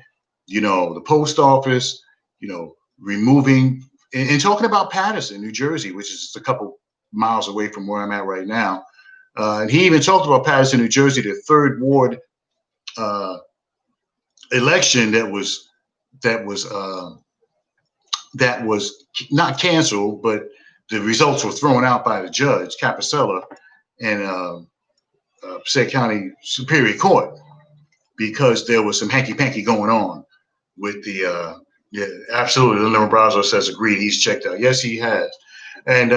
the post office, removing and talking about Patterson, New Jersey, which is just a couple miles away from where I'm at right now. And he even talked about Patterson, New Jersey, the third ward election that was not canceled, but the results were thrown out by the judge Capicella and Passaic County Superior Court, because there was some hanky-panky going on with the absolutely. Leonard Brazo says agreed. He's checked out. Yes, he has. And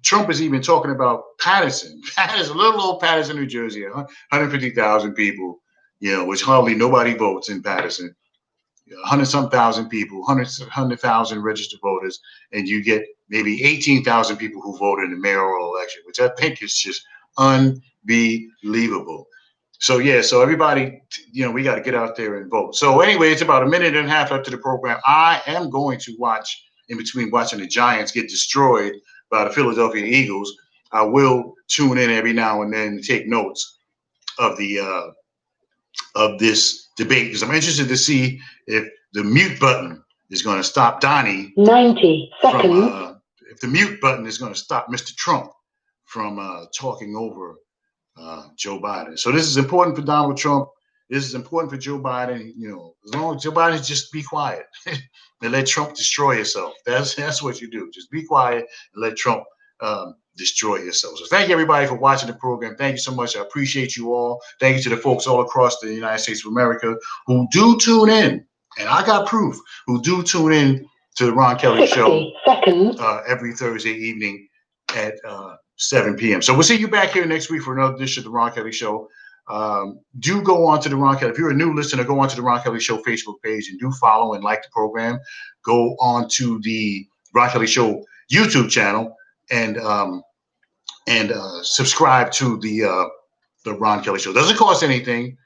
Trump is even talking about Patterson, little old Patterson, New Jersey, 150,000 people, which hardly nobody votes in Patterson. 100-some thousand people, 100,000 registered voters, and you get maybe 18,000 people who voted in the mayoral election, which I think is just unbelievable. So everybody, we got to get out there and vote. So anyway, it's about a minute and a half up to the program. I am going to watch, in between watching the Giants get destroyed by the Philadelphia Eagles, I will tune in every now and then to take notes of the of this debate, because I'm interested to see if the mute button is going to stop Donnie. 90 seconds. If the mute button is going to stop Mr. Trump from talking over Joe Biden. So this is important for Donald Trump. This is important for Joe Biden. As long as Joe Biden, just be quiet and let Trump destroy himself. That's what you do. Just be quiet and let Trump destroy yourself. So thank you, everybody, for watching the program. Thank you so much. I appreciate you all. Thank you to the folks all across the United States of America who do tune in, and I got proof, who do tune in to the Ron Kelly Show every Thursday evening at 7 p.m. So we'll see you back here next week for another edition of the Ron Kelly Show. Do go on to the Ron Kelly. If you're a new listener, go on to the Ron Kelly Show Facebook page and do follow and like the program. Go on to the Ron Kelly Show YouTube channel and subscribe to the Ron Kelly Show. Doesn't cost anything,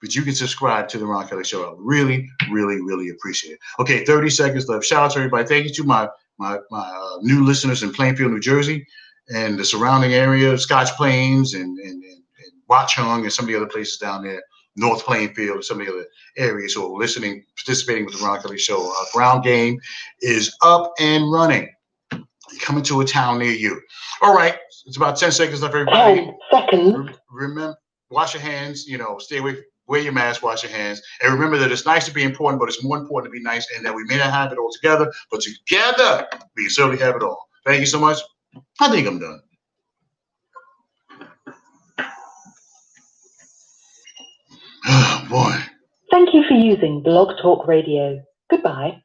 but you can subscribe to the Ron Kelly Show. I really, really, really appreciate it. Okay, 30 seconds left. Shout out to everybody. Thank you to my new listeners in Plainfield, New Jersey, and the surrounding area, Scotch Plains and Watchung and some of the other places down there, North Plainfield and some of the other areas who are listening, participating with the Ron Kelly Show. Our ground game is up and running. Coming to a town near you. All right, it's about 10 seconds left, everybody. 10 seconds. Remember, wash your hands, stay away, wear your mask, wash your hands. And remember that it's nice to be important, but it's more important to be nice, and that we may not have it all together, but together we can certainly have it all. Thank you so much. I think I'm done. Oh, boy. Thank you for using Blog Talk Radio. Goodbye.